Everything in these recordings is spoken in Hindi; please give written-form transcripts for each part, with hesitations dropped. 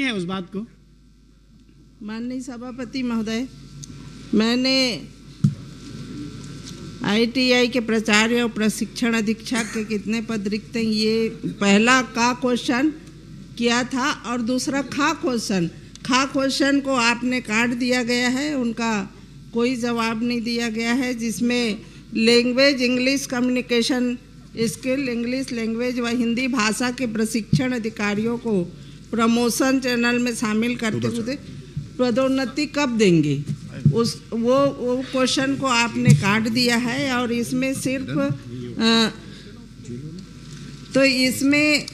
है उस बात को? माननीय सभापति महोदय, मैंने ITI के प्राचार्य और प्रशिक्षण अधीक्षक के कितने पद रिक्त हैं ये पहला का क्वेश्चन किया था, और दूसरा खा क्वेश्चन को आपने काट दिया गया है, उनका कोई जवाब नहीं दिया गया है, जिसमें language English communication skill English language व हिंदी भाषा के प्रशिक्षण अधिकारियों को प्रमोशन चैनल में शामिल करते हुए पदोन्नति कब देंगे, वो क्वेश्चन को आपने काट दिया है। और इसमें सिर्फ तो इसमें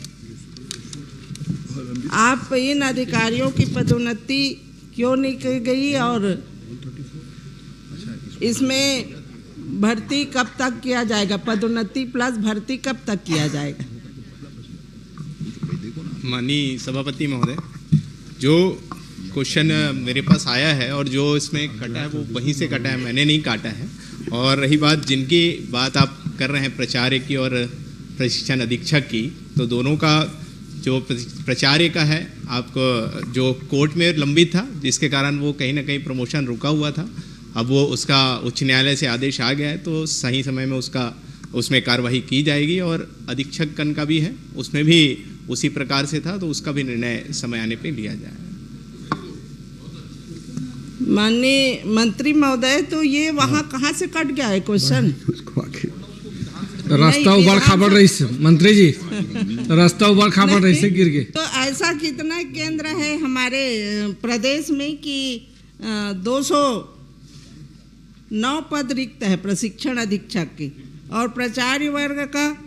आप इन अधिकारियों की पदोन्नति क्यों नहीं की गई, और इसमें भर्ती कब तक किया जाएगा, पदोन्नति प्लस भर्ती कब तक किया जाएगा? माननीय सभापति महोदय, जो क्वेश्चन मेरे पास आया है और जो इसमें कटा है वो वहीं से कटा है, मैंने नहीं काटा है। और रही बात जिनकी बात आप कर रहे हैं प्राचार्य की और प्रशिक्षण अधीक्षक की, तो दोनों का जो प्राचार्य का है आपको जो कोर्ट में लंबित था, जिसके कारण वो कहीं ना कहीं प्रमोशन रुका हुआ था, अब वो उसका उच्च न्यायालय से आदेश आ गया है, तो सही समय में उसमें कार्रवाई की जाएगी। और अधीक्षक कन का भी है, उसमें भी उसी प्रकार से था, तो उसका भी निर्णय समय आने पे लिया जाएगा। माननीय मंत्री महोदय, तो ये वहाँ कहाँ से कट गया है क्वेश्चन? रास्ता उबड़ खाबड़ रही से मंत्री जी, रास्ता उबड़ खाबड़ रही से गिर गए। तो ऐसा कितना केंद्र है हमारे प्रदेश में कि 209 पद रिक्त है प्रशिक्षण अधीक्षक की, और प्राचार्य वर्ग का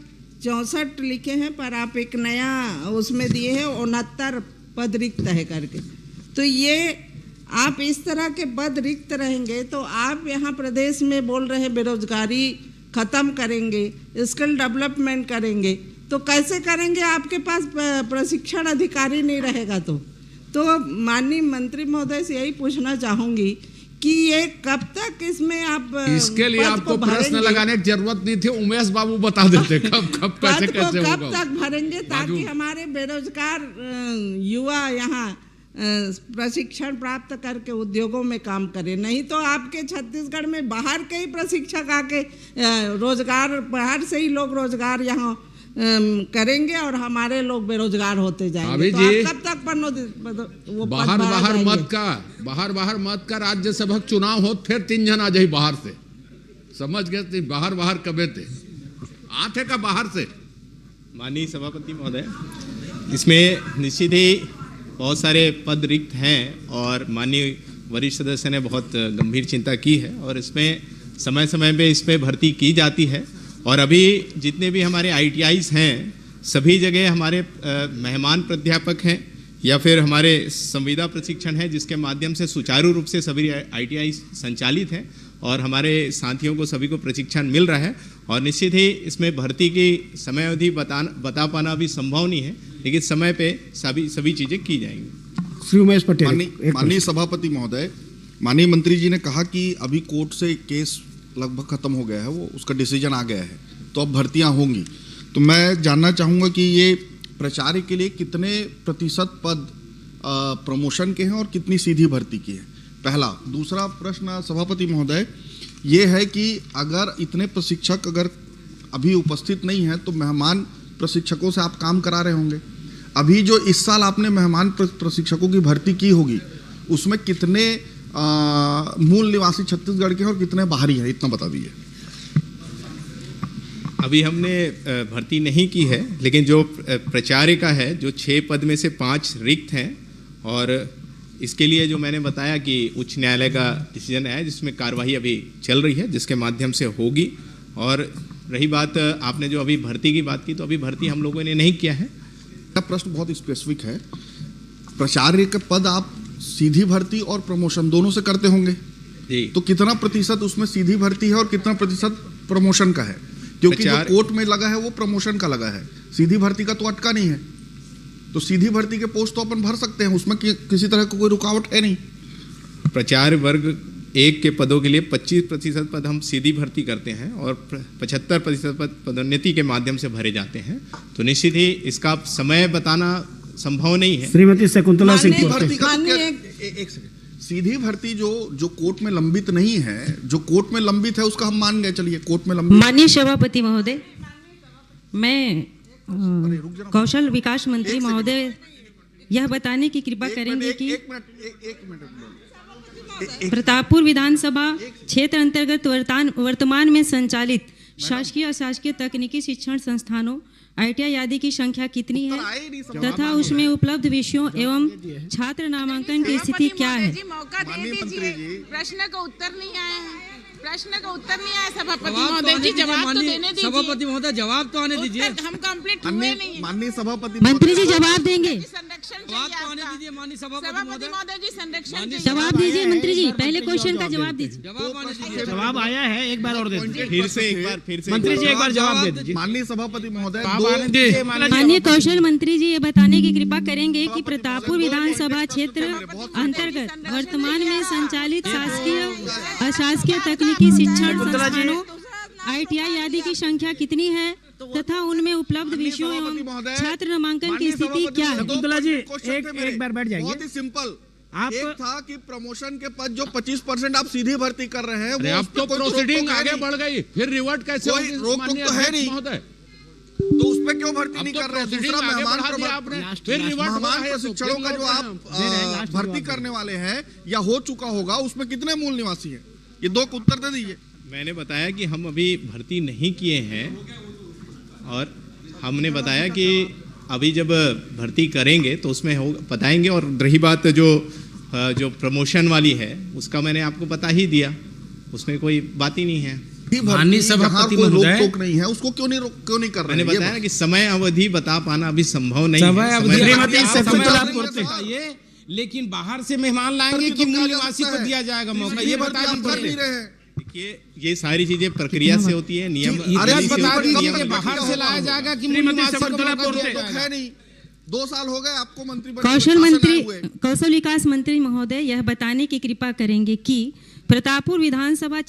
64 लिखे हैं, पर आप एक नया उसमें दिए हैं 69 पद रिक्त है करके। तो ये आप इस तरह के पद रिक्त रहेंगे तो आप यहाँ प्रदेश में बोल रहे बेरोजगारी खत्म करेंगे, स्किल डेवलपमेंट करेंगे, तो कैसे करेंगे? आपके पास प्रशिक्षण अधिकारी नहीं रहेगा तो माननीय मंत्री महोदय से यही पूछना चाहूंगी कि ये कब तक इसमें आप इसके लिए आपको प्रश्न लगाने की जरूरत नहीं थी, उमेश बाबू बता देते कब कैसे होगा, कब तक भरेंगे, ताकि हमारे बेरोजगार युवा यहाँ प्रशिक्षण प्राप्त करके उद्योगों में काम करें। नहीं तो आपके छत्तीसगढ़ में बाहर के ही प्रशिक्षक आके रोजगार, बाहर से ही लोग रोजगार यहाँ करेंगे और हमारे लोग बेरोजगार होते जाएंगे। तो आप कब तक वो बाहर मत का राज्यसभा चुनाव हो, फिर 3 जन आ जाए बाहर से, समझ गए? बाहर कबे थे आते का बाहर से। माननीय सभापति महोदय, इसमें निश्चित ही बहुत सारे पद रिक्त हैं और माननीय वरिष्ठ सदस्य ने बहुत गंभीर चिंता की है, और इसमें समय समय पे इस पर भर्ती की जाती है। और अभी जितने भी हमारे ITIs हैं, सभी जगह हमारे मेहमान प्राध्यापक हैं या फिर हमारे संविदा प्रशिक्षण है, जिसके माध्यम से सुचारू रूप से सभी ITI संचालित हैं और हमारे साथियों को सभी को प्रशिक्षण मिल रहा है। और निश्चित ही इसमें भर्ती की समय अवधि बता पाना भी संभव नहीं है, लेकिन समय पे सभी चीज़ें की जाएंगी। श्री उमेश पटेल। माननीय सभापति महोदय, माननीय मंत्री जी ने कहा कि अभी कोर्ट से केस लगभग खत्म हो गया है, वो उसका डिसीजन आ गया है, तो अब भर्तियां होंगी। तो मैं जानना चाहूँगा कि ये प्राचार्य के लिए कितने प्रतिशत पद प्रमोशन के हैं और कितनी सीधी भर्ती की है, पहला। दूसरा प्रश्न सभापति महोदय ये है कि अगर इतने प्रशिक्षक अगर अभी उपस्थित नहीं हैं तो मेहमान प्रशिक्षकों से आप काम करा रहे होंगे। अभी जो इस साल आपने मेहमान प्रशिक्षकों की भर्ती की होगी, उसमें कितने मूल निवासी छत्तीसगढ़ के हैं और कितने बाहरी हैं, इतना बता दीजिए। अभी हमने भर्ती नहीं की है, लेकिन जो प्राचार्य का है, जो 6 पद में से 5 रिक्त हैं, और इसके लिए जो मैंने बताया कि उच्च न्यायालय का डिसीजन है, जिसमें कार्यवाही अभी चल रही है, जिसके माध्यम से होगी। और रही बात आपने जो अभी भर्ती की बात की, तो अभी भर्ती हम लोगों ने नहीं किया है। प्रश्न बहुत स्पेसिफिक है। प्राचार्य का पद आप सीधी भर्ती और प्रमोशन दोनों से करते होंगे जी, तो कितना प्रतिशत उसमें सीधी भर्ती है और कितना प्रतिशत प्रमोशन का है? क्योंकि जो कोर्ट में लगा है वो प्रमोशन का लगा है, सीधी भर्ती का तो अटका नहीं है। तो सीधी भर्ती के पोस्ट तो अपन भर सकते हैं, उसमें किसी तरह का कोई रुकावट है नहीं। प्राचार्य वर्ग 1 के पदों के लिए 25% पद हम सीधी भर्ती करते हैं और 75% पद पदोन्नति के माध्यम से भरे जाते हैं। तो निश्चित ही इसका समय बताना संभव नहीं है। श्रीमती शकुंतला सिंह माननीय पोते। भर्ती का तो क्या- माननीय एक सेकंड, सीधी भर्ती जो कोर्ट में लंबित नहीं है, जो कोर्ट में लंबित है उसका हम मान गए, चलिए कोर्ट में लंबित। माननीय सभापति महोदय, मैं कौशल विकास मंत्री महोदय यह बताने की कृपा करेंगे कि एक मिनट प्रतापपुर विधानसभा क्षेत्र अंतर्गत वर्तमान में संचालित शासकीय अशासकीय तकनीकी शिक्षण संस्थानों ITI आदि की संख्या कितनी है तथा उसमें उपलब्ध विषयों एवं छात्र नामांकन की स्थिति क्या है? जी मौका दे दीजिए, प्रश्न का उत्तर नहीं आया है, प्रश्न का उत्तर नहीं आया सभापति महोदय जी, जवाब तो देने दीजिए। सभापति महोदय जवाब तो आने दीजिए। उत्तर हम कंप्लीट हुए नहीं है। माननीय सभापति मंत्री जी जवाब देंगे। संरक्षण जवाब तो आने चाहिए दीजिए माननीय आपका। सभापति सभापति महोदय। महोदय जी संरक्षण चाहिए। जवाब दीजिए मंत्री जी, पहले क्वेश्चन का जवाब दीजिए। जवाब आने दीजिए। जवाब आया है, एक बार और दे दीजिए। फिर से एक बार मंत्री जी एक बार जवाब दे दीजिए। माननीय सभापति महोदय माननीय कौशल मंत्री जी ये बताने की कृपा करेंगे कि प्रतापपुर विधानसभा क्षेत्र अंतर्गत वर्तमान में संचालित शासकीय अशासकीय तकनीकी शिक्षण संस्थानों ITI आदि की संख्या कितनी है तथा उनमें उपलब्ध विषयों एवं छात्र नामांकन की स्थिति क्या है? शकुंतला जी एक बार बैठ जाइए। बहुत ही सिंपल। आप- एक था कि प्रमोशन के पद जो 25% आप सीधी भर्ती कर रहे हैं, अरे वो अब उस पे तो कोई प्रोसीडिंग रोक-टोक है आगे नहीं। बढ़ गई, फिर रिवर्ट कैसे कोई होगी रोक-टोक माननीय तो है अध्यक्ष नहीं। महोदय? तो उस पे क्यों भर्ती अब नहीं तो कर रहे हैं? प्रोसीडिंग दूसरा आगे मेहमान बढ़ा दिया आपने, फिर रिवर्ट हो मेहमान रहा है तो प्रशिक्षणों फिर का जो लोग आप भर्ती करने वाले हैं या हो चुका होगा, उसमें कितने मूल निवासी हैं? ये दो को उत्तर दे दीजिए। मैंने बताया कि हम अभी भर्ती नहीं किए हैं और हमने बताया कि अभी जब भर्ती करेंगे तो उसमें हो बताएंगे। और रही बात जो प्रमोशन वाली है उसका मैंने आपको बता ही दिया, उसमें कोई बात ही नहीं है। माननीय सभापति कोई महोदय। रोक-टोक नहीं है, उसको क्यों नहीं कर रहे मैंने हैं? ये बताया कि समय अवधि बता पाना अभी संभव नहीं समय है। अवधि- श्रीमती आप शकुंतला समय पोते। चाहिए, लेकिन बाहर से मेहमान लाएंगे भर्ती कि तो मूल मूल निवासी को दिया जाएगा मौका, ये भर्ती बता आप कर दीजिए। नहीं रहे हैं। देखिए ये सारी चीजें प्रक्रिया से होती है, नियम अरे इतना इसी बता पर दीजिए कब कि तक बाहर भर्ती से लाया होगा? जाएगा कि मूल श्रीमती निवासी को शकुंतला मौका दिया पोते। तो जाएगा। है नहीं, 2 साल हो गए आपको मंत्री बने, कौशल शासन मंत्री आए हुए। कौशल विकास मंत्री महोदय यह बताने की कृपा करेंगे कि प्रतापपुर विधानसभा